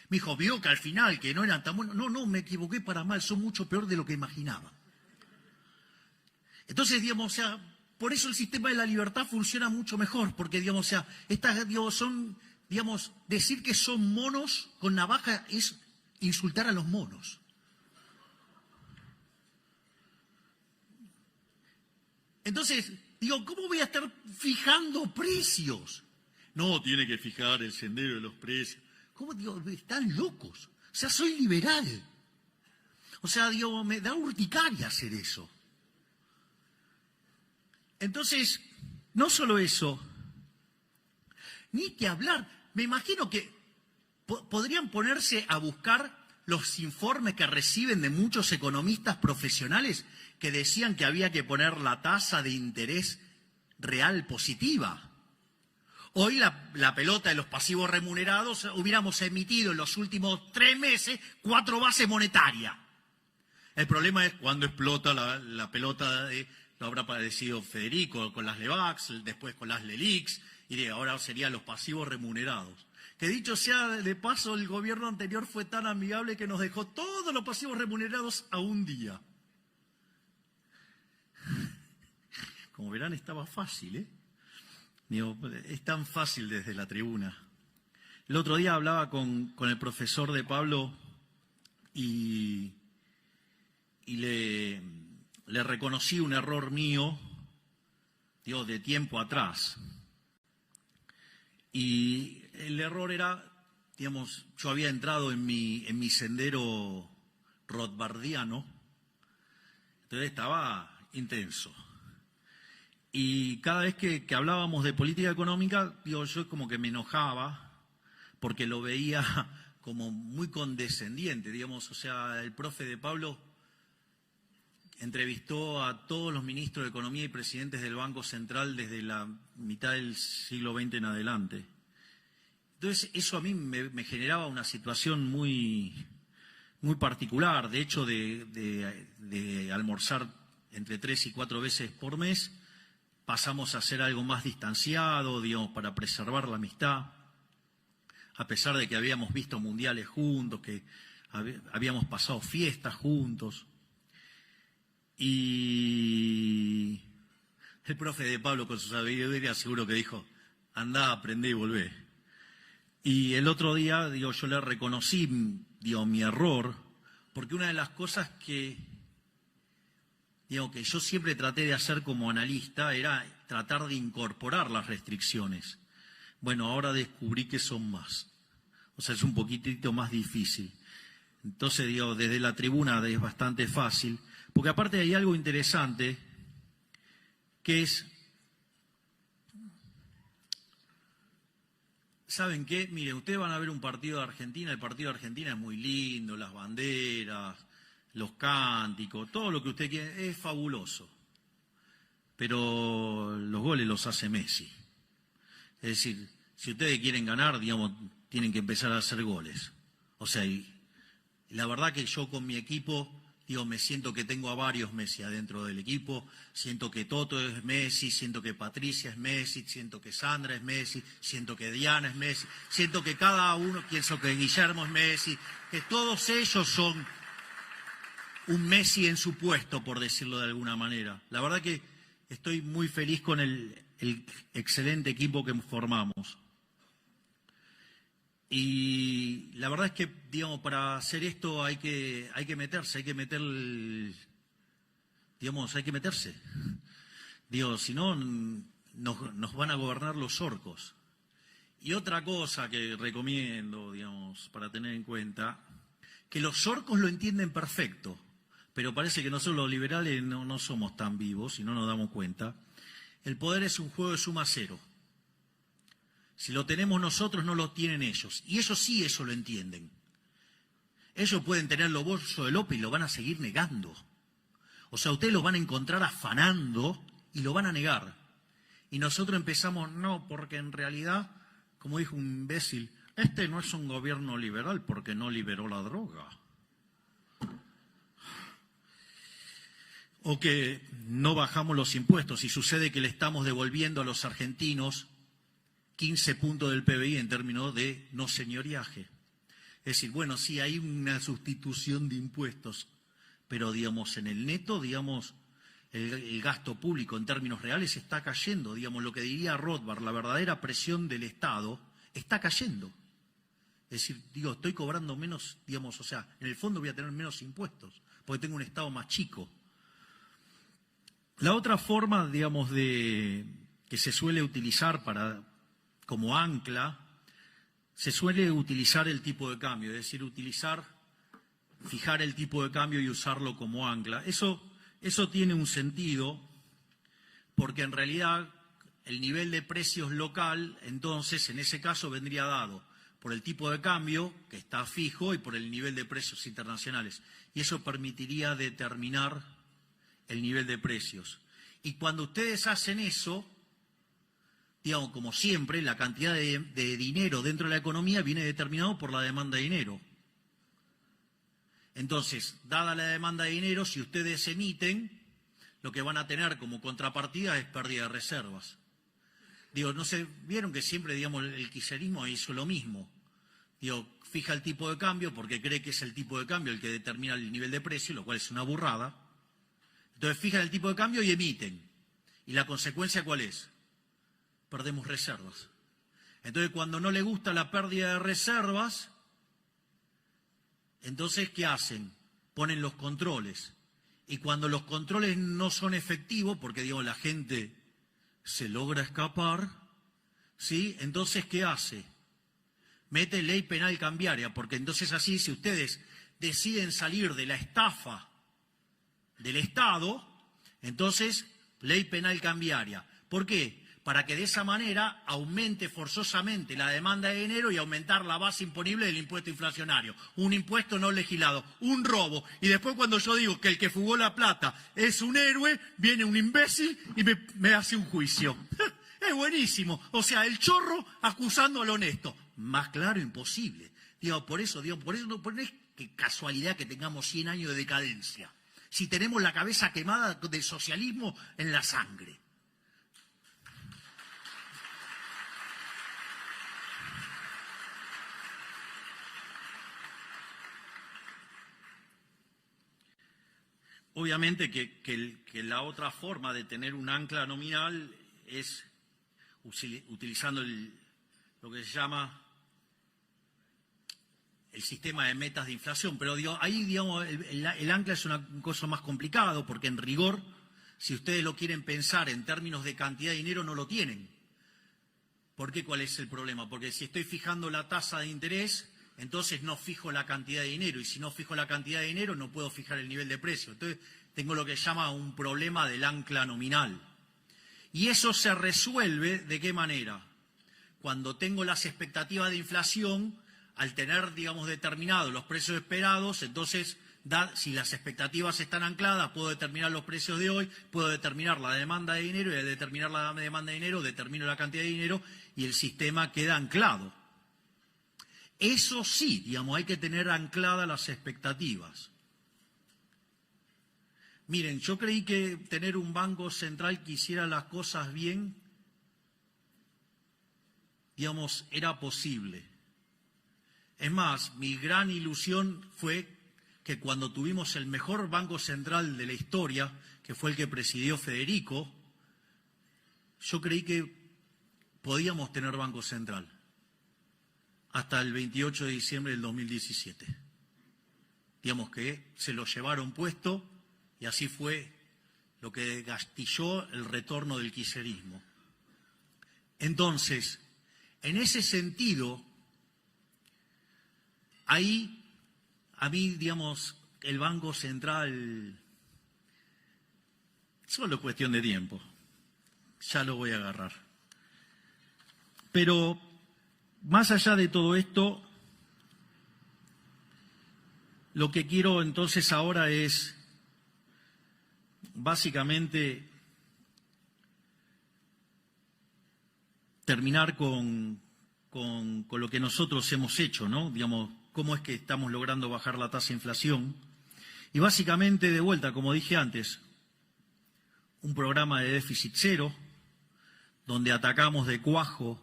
Me dijo, vio que al final, que no eran tan buenos. No, me equivoqué para mal, son mucho peor de lo que imaginaba. Entonces, digamos, o sea, por eso el sistema de la libertad funciona mucho mejor, porque, digamos, o sea, estas, digamos, son... Digamos, decir que son monos con navaja es insultar a los monos. Entonces, digo, ¿cómo voy a estar fijando precios? No, tiene que fijar el sendero de los precios. ¿Cómo? Digo, están locos. O sea, soy liberal. O sea, digo, me da urticaria hacer eso. Entonces, no solo eso, ni que hablar. Me imagino que podrían ponerse a buscar los informes que reciben de muchos economistas profesionales que decían que había que poner la tasa de interés real positiva. Hoy la pelota de los pasivos remunerados hubiéramos emitido en los últimos 3 meses 4 bases monetarias. El problema es cuando explota la pelota, lo habrá padecido Federico con las LEVAX, después con las LELIX, y ahora serían los pasivos remunerados. Que dicho sea de paso, el gobierno anterior fue tan amigable que nos dejó todos los pasivos remunerados a un día. Como verán, estaba fácil, ¿eh? Digo, es tan fácil desde la tribuna. El otro día hablaba con el profesor de Pablo y le reconocí un error mío, digo, de tiempo atrás. Y el error era, digamos, yo había entrado en mi sendero rothbardiano, entonces estaba intenso. Y cada vez que hablábamos de política económica, digo, yo como que me enojaba porque lo veía como muy condescendiente, digamos, o sea, el profe de Pablo entrevistó a todos los ministros de Economía y presidentes del Banco Central desde la mitad del siglo XX en adelante. Entonces, eso a mí me generaba una situación muy, muy particular. De hecho, de almorzar entre 3 y 4 veces por mes, pasamos a hacer algo más distanciado, digamos, para preservar la amistad, a pesar de que habíamos visto mundiales juntos, que habíamos pasado fiestas juntos. Y el profe de Pablo, con su sabiduría, seguro que dijo, andá, aprendé y volvé. Y el otro día, digo, yo le reconocí, digo, mi error, porque una de las cosas que, digo, que yo siempre traté de hacer como analista era tratar de incorporar las restricciones. Bueno, ahora descubrí que son más. O sea, es un poquitito más difícil. Entonces, digo, desde la tribuna es bastante fácil. Porque aparte hay algo interesante, que es, ¿saben qué? Miren, ustedes van a ver un partido de Argentina, el partido de Argentina es muy lindo, las banderas, los cánticos, todo lo que usted quiere, es fabuloso. Pero los goles los hace Messi. Es decir, si ustedes quieren ganar, digamos, tienen que empezar a hacer goles. O sea, y la verdad que yo con mi equipo, Digo, me siento que tengo a varios Messi adentro del equipo, siento que Toto es Messi, siento que Patricia es Messi, siento que Sandra es Messi, siento que Diana es Messi, siento que cada uno, pienso que Guillermo es Messi, que todos ellos son un Messi en su puesto, por decirlo de alguna manera. La verdad que estoy muy feliz con el excelente equipo que formamos. Y la verdad es que, digamos, para hacer esto hay que meterse, hay que meterse. Digo, si no, nos van a gobernar los orcos. Y otra cosa que recomiendo, digamos, para tener en cuenta, que los orcos lo entienden perfecto, pero parece que nosotros los liberales no somos tan vivos y no nos damos cuenta. El poder es un juego de suma cero. Si lo tenemos nosotros, no lo tienen ellos. Y ellos sí, eso lo entienden. Ellos pueden tener los bolsos de López y lo van a seguir negando. O sea, ustedes lo van a encontrar afanando y lo van a negar. Y nosotros empezamos, no, porque en realidad, como dijo un imbécil, este no es un gobierno liberal porque no liberó la droga. O que no bajamos los impuestos y sucede que le estamos devolviendo a los argentinos 15 puntos del PBI en términos de no señoriaje. Es decir, bueno, sí hay una sustitución de impuestos, pero digamos en el neto, digamos, el gasto público en términos reales está cayendo. Digamos, lo que diría Rothbard, la verdadera presión del Estado está cayendo. Es decir, digo, estoy cobrando menos, digamos, o sea, en el fondo voy a tener menos impuestos, porque tengo un Estado más chico. La otra forma, digamos, que se suele utilizar como ancla, se suele utilizar el tipo de cambio, es decir, fijar el tipo de cambio y usarlo como ancla. Eso tiene un sentido, porque en realidad el nivel de precios local, entonces, en ese caso vendría dado por el tipo de cambio, que está fijo, y por el nivel de precios internacionales. Y eso permitiría determinar el nivel de precios. Y cuando ustedes hacen eso, digamos, como siempre, la cantidad de dinero dentro de la economía viene determinado por la demanda de dinero. Entonces, dada la demanda de dinero, si ustedes emiten, lo que van a tener como contrapartida es pérdida de reservas. Digo, no sé, vieron que siempre, digamos, el kirchnerismo hizo lo mismo. Digo, fija el tipo de cambio porque cree que es el tipo de cambio el que determina el nivel de precio, lo cual es una burrada. Entonces, fijan el tipo de cambio y emiten. ¿Y la consecuencia cuál es? Perdemos reservas. Entonces, cuando no le gusta la pérdida de reservas, entonces, ¿qué hacen? Ponen los controles. Y cuando los controles no son efectivos, porque, digamos, la gente se logra escapar, ¿sí? Entonces, ¿qué hace? Mete ley penal cambiaria, porque entonces así, si ustedes deciden salir de la estafa del Estado, entonces, ley penal cambiaria. ¿Por qué? Para que de esa manera aumente forzosamente la demanda de dinero y aumentar la base imponible del impuesto inflacionario. Un impuesto no legislado, un robo. Y después cuando yo digo que el que fugó la plata es un héroe, viene un imbécil y me hace un juicio. Es buenísimo. O sea, el chorro acusando al honesto. Más claro, imposible. Por eso no es que casualidad que tengamos 100 años de decadencia. Si tenemos la cabeza quemada del socialismo en la sangre. Obviamente que la otra forma de tener un ancla nominal es utilizando lo que se llama el sistema de metas de inflación, pero ahí digamos, el ancla es una cosa más complicado porque en rigor, si ustedes lo quieren pensar en términos de cantidad de dinero, no lo tienen. ¿Por qué? ¿Cuál es el problema? Porque si estoy fijando la tasa de interés, entonces no fijo la cantidad de dinero, y si no fijo la cantidad de dinero no puedo fijar el nivel de precio. Entonces tengo lo que se llama un problema del ancla nominal. Y eso se resuelve ¿de qué manera? Cuando tengo las expectativas de inflación, al tener, digamos, determinados los precios esperados, entonces, si las expectativas están ancladas, puedo determinar los precios de hoy, puedo determinar la demanda de dinero, y al determinar la demanda de dinero, determino la cantidad de dinero, y el sistema queda anclado. Eso sí, digamos, hay que tener ancladas las expectativas. Miren, yo creí que tener un banco central que hiciera las cosas bien, digamos, era posible. Es más, mi gran ilusión fue que cuando tuvimos el mejor banco central de la historia, que fue el que presidió Federico, yo creí que podíamos tener banco central hasta el 28 de diciembre del 2017. Digamos que se lo llevaron puesto y así fue lo que gastilló el retorno del kirchnerismo. Entonces, en ese sentido, ahí a mí, digamos, el Banco Central, solo es cuestión de tiempo, ya lo voy a agarrar. Pero más allá de todo esto, lo que quiero entonces ahora es básicamente terminar con lo que nosotros hemos hecho, ¿no? Digamos, cómo es que estamos logrando bajar la tasa de inflación. Y básicamente, de vuelta, como dije antes, un programa de déficit cero, donde atacamos de cuajo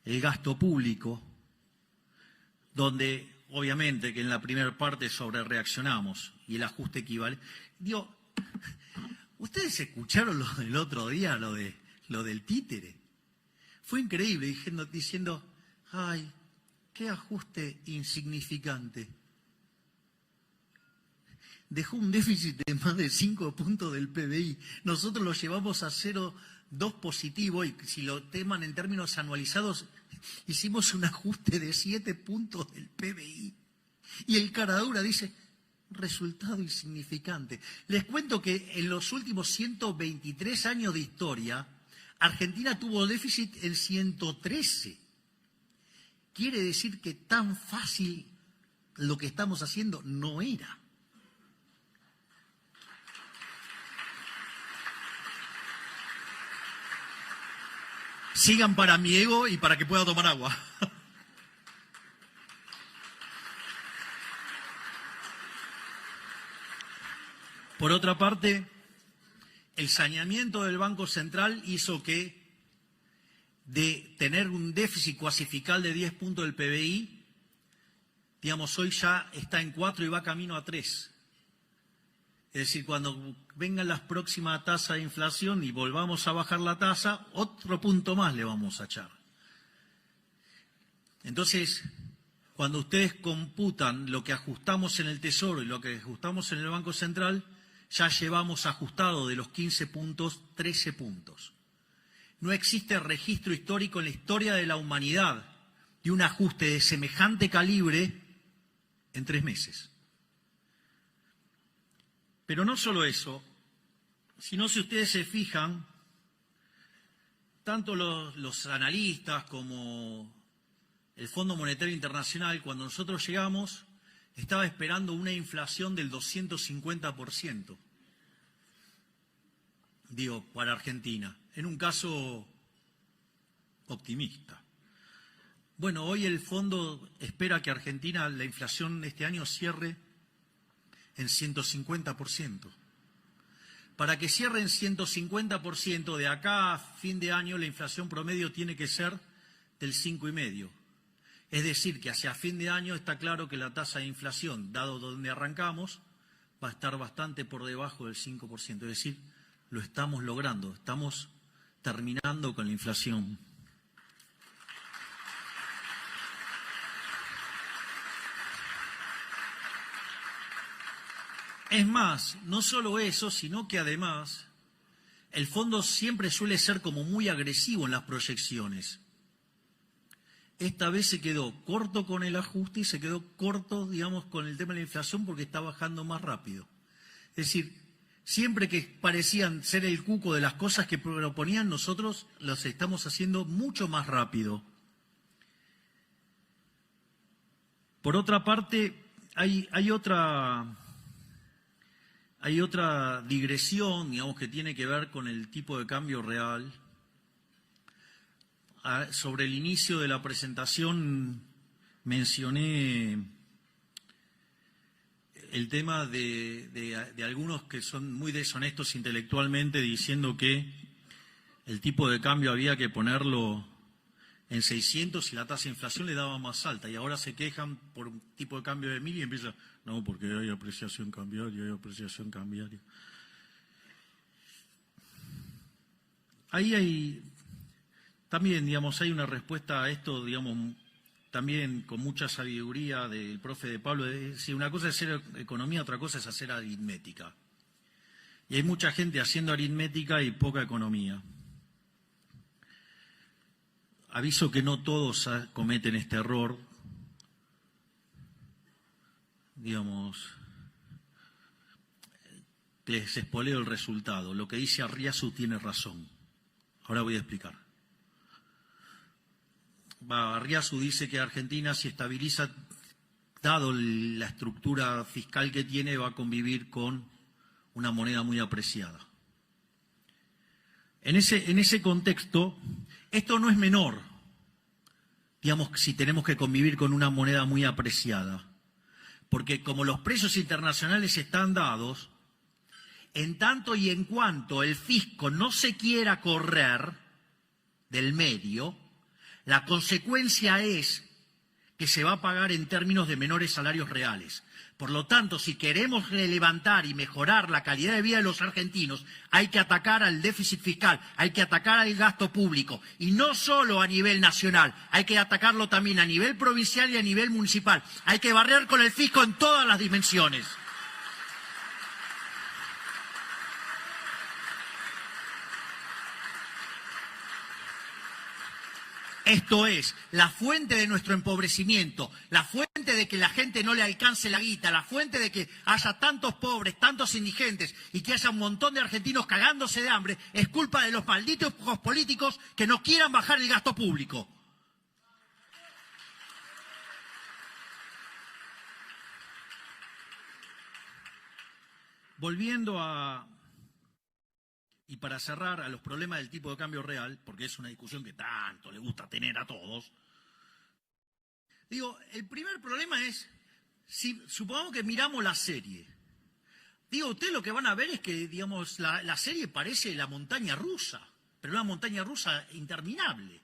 el gasto público, donde obviamente que en la primera parte sobrereaccionamos y el ajuste equivale. Digo, ¿ustedes escucharon lo del otro día, lo del títere? Fue increíble, diciendo, ay, qué ajuste insignificante. Dejó un déficit de más de 5 puntos del PBI. Nosotros lo llevamos a 0,2 positivo y si lo teman en términos anualizados, hicimos un ajuste de 7 puntos del PBI. Y el caradura dice, resultado insignificante. Les cuento que en los últimos 123 años de historia, Argentina tuvo déficit en 113. Quiere decir que tan fácil lo que estamos haciendo no era. Sigan para mi ego y para que pueda tomar agua. Por otra parte, el saneamiento del Banco Central hizo que de tener un déficit cuasi-fiscal de 10 puntos del PBI, digamos, hoy ya está en 4 y va camino a 3. Es decir, cuando vengan las próximas tasas de inflación y volvamos a bajar la tasa, otro punto más le vamos a echar. Entonces, cuando ustedes computan lo que ajustamos en el Tesoro y lo que ajustamos en el Banco Central, ya llevamos ajustado de los 15 puntos, 13 puntos. No existe registro histórico en la historia de la humanidad de un ajuste de semejante calibre en 3 meses. Pero no solo eso, sino si ustedes se fijan, tanto los analistas como el Fondo Monetario Internacional, cuando nosotros llegamos, estaba esperando una inflación del 250%, digo, para Argentina, en un caso optimista. Bueno, hoy el fondo espera que Argentina, la inflación este año cierre en 150%. Para que cierre en 150%, de acá a fin de año la inflación promedio tiene que ser del 5,5%. Es decir, que hacia fin de año está claro que la tasa de inflación, dado donde arrancamos, va a estar bastante por debajo del 5%. Es decir, lo estamos logrando, estamos terminando con la inflación. Es más, no solo eso, sino que además el fondo siempre suele ser como muy agresivo en las proyecciones. Esta vez se quedó corto con el ajuste y se quedó corto, digamos, con el tema de la inflación porque está bajando más rápido. Es decir, siempre que parecían ser el cuco de las cosas que proponían, nosotros las estamos haciendo mucho más rápido. Por otra parte, hay otra digresión, digamos, que tiene que ver con el tipo de cambio real. Sobre el inicio de la presentación mencioné el tema de algunos que son muy deshonestos intelectualmente diciendo que el tipo de cambio había que ponerlo en 600 y la tasa de inflación le daba más alta, y ahora se quejan por un tipo de cambio de 1000 y empiezan, no, porque hay apreciación cambiaria, hay apreciación cambiaria. Ahí hay también, digamos, hay una respuesta a esto, digamos, también con mucha sabiduría del profe de Pablo, de decir, una cosa es hacer economía, otra cosa es hacer aritmética. Y hay mucha gente haciendo aritmética y poca economía. Aviso que no todos cometen este error. Digamos, les espoleo el resultado. Lo que dice Arriazu tiene razón. Ahora voy a explicar. Arriazu dice que Argentina, si estabiliza, dado la estructura fiscal que tiene, va a convivir con una moneda muy apreciada. En ese contexto, esto no es menor, digamos, si tenemos que convivir con una moneda muy apreciada, porque como los precios internacionales están dados, en tanto y en cuanto el fisco no se quiera correr del medio, la consecuencia es que se va a pagar en términos de menores salarios reales. Por lo tanto, si queremos levantar y mejorar la calidad de vida de los argentinos, hay que atacar al déficit fiscal, hay que atacar al gasto público, y no solo a nivel nacional, hay que atacarlo también a nivel provincial y a nivel municipal. Hay que barrer con el fisco en todas las dimensiones. Esto es la fuente de nuestro empobrecimiento, la fuente de que la gente no le alcance la guita, la fuente de que haya tantos pobres, tantos indigentes y que haya un montón de argentinos cagándose de hambre, es culpa de los malditos políticos que no quieran bajar el gasto público. Volviendo a... Y para cerrar, a los problemas del tipo de cambio real, porque es una discusión que tanto le gusta tener a todos, digo, el primer problema es, si supongamos que miramos la serie, digo, ustedes lo que van a ver es que, digamos, la serie parece la montaña rusa, pero una montaña rusa interminable.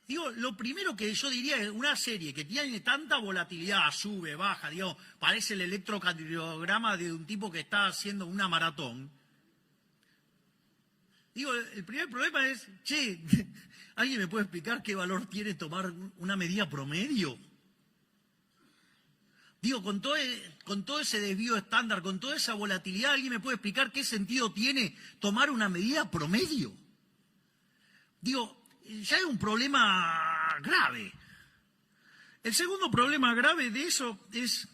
Digo, lo primero que yo diría es una serie que tiene tanta volatilidad, sube, baja, digo, parece el electrocardiograma de un tipo que está haciendo una maratón. Digo, el primer problema es, che, ¿alguien me puede explicar qué valor tiene tomar una medida promedio? Digo, con todo ese desvío estándar, con toda esa volatilidad, ¿alguien me puede explicar qué sentido tiene tomar una medida promedio? Digo, ya hay un problema grave. El segundo problema grave de eso es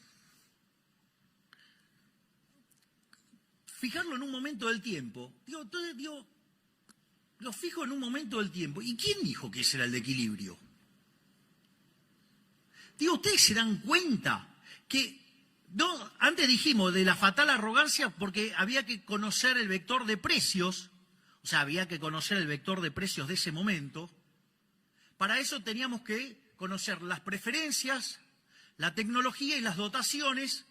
fijarlo en un momento del tiempo. Digo, lo fijo en un momento del tiempo. ¿Y quién dijo que ese era el de equilibrio? Digo, ustedes se dan cuenta que, no, antes dijimos de la fatal arrogancia porque había que conocer el vector de precios, o sea, había que conocer el vector de precios de ese momento. Para eso teníamos que conocer las preferencias, la tecnología y las dotaciones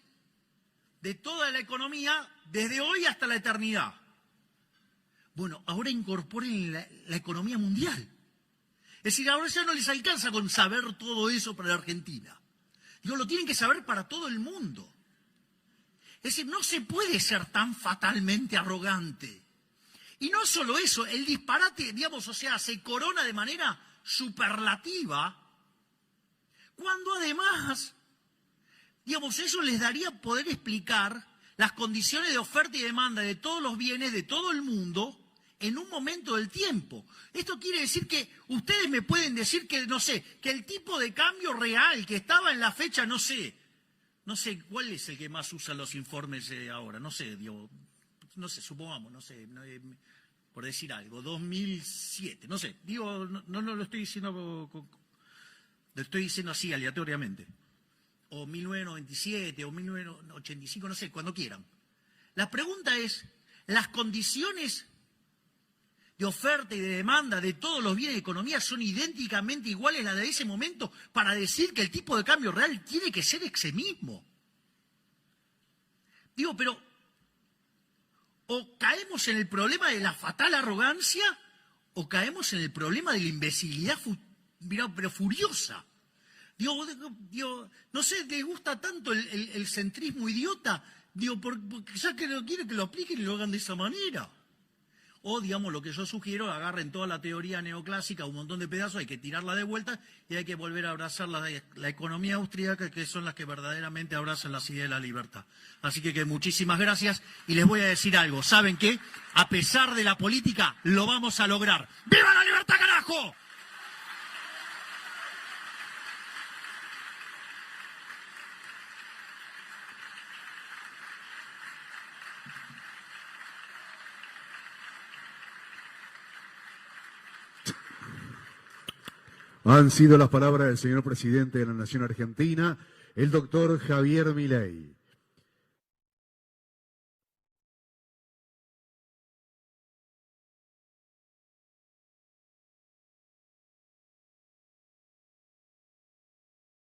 de toda la economía desde hoy hasta la eternidad. Bueno, ahora incorporen la economía mundial. Es decir, ahora ya no les alcanza con saber todo eso para la Argentina. Digo, lo tienen que saber para todo el mundo. Es decir, no se puede ser tan fatalmente arrogante. Y no solo eso, el disparate, digamos, o sea, se corona de manera superlativa, cuando además, digamos, eso les daría poder explicar las condiciones de oferta y demanda de todos los bienes de todo el mundo en un momento del tiempo. Esto quiere decir que ustedes me pueden decir que, no sé, que el tipo de cambio real que estaba en la fecha, no sé cuál es el que más usan los informes ahora, no sé, digo, no sé, supongamos, no sé, por decir algo, 2007, no sé, digo, no lo estoy diciendo, lo estoy diciendo así aleatoriamente, o 1997, o 1985, no sé, cuando quieran. La pregunta es, ¿las condiciones de oferta y de demanda de todos los bienes de economía son idénticamente iguales a las de ese momento para decir que el tipo de cambio real tiene que ser ese mismo? Digo, pero o caemos en el problema de la fatal arrogancia o caemos en el problema de la imbecilidad, pero furiosa. Digo, no sé, les gusta tanto el centrismo idiota, digo, porque ya que no quiere que lo apliquen y lo hagan de esa manera. O, digamos, lo que yo sugiero, agarren toda la teoría neoclásica, un montón de pedazos, hay que tirarla de vuelta y hay que volver a abrazar la economía austríaca, que son las que verdaderamente abrazan las ideas de la libertad. Así que muchísimas gracias y les voy a decir algo. ¿Saben qué? A pesar de la política, lo vamos a lograr. ¡Viva la libertad, carajo! Han sido las palabras del señor presidente de la Nación Argentina, el doctor Javier Milei.